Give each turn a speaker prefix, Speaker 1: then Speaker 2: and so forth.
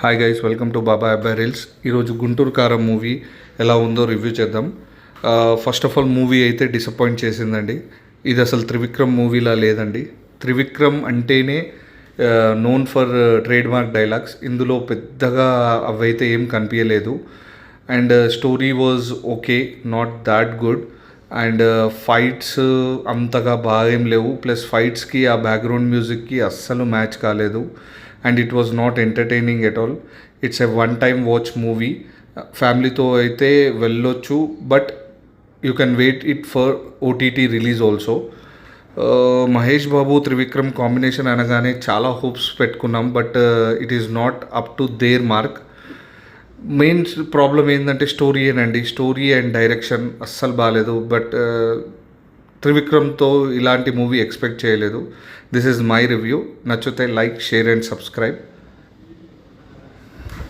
Speaker 1: Hi guys, welcome to బాబా అబ్బాయి reels. ఈరోజు గుంటూరు కారం మూవీ ఎలా ఉందో రివ్యూ చేద్దాం. ఫస్ట్ ఆఫ్ ఆల్ మూవీ అయితే డిసప్పాయింట్ చేసిందండి. ఇది అసలు త్రివిక్రమ్ మూవీలా లేదండి. త్రివిక్రమ్ అంటేనే known for trade mark dialogues. ఇందులో పెద్దగా అవైతే ఏం కనిపించలేదు. And story was okay, not that good. And fights అంతగా బాగా ఏం లేవు. ప్లస్ ఫైట్స్కి ఆ బ్యాక్గ్రౌండ్ మ్యూజిక్కి అస్సలు మ్యాచ్ కాలేదు. And it was not entertaining at all. It's a one time watch movie. ఫ్యామిలీతో అయితే వెళ్ళొచ్చు, but you can wait it for OTT release also. Mahesh Babu Trivikram combination అనగానే చాలా హోప్స్ పెట్టుకున్నాం, but it is not up to their mark. Main problem ఏంటంటే స్టోరీయేనండి. Story and direction అస్సలు బాగాలేదు. బట్ త్రివిక్రమ్తో ఇలాంటి మూవీ ఎక్స్పెక్ట్ చేయలేదు. This is my review. నచ్చితే లైక్, షేర్ అండ్ సబ్స్క్రైబ్.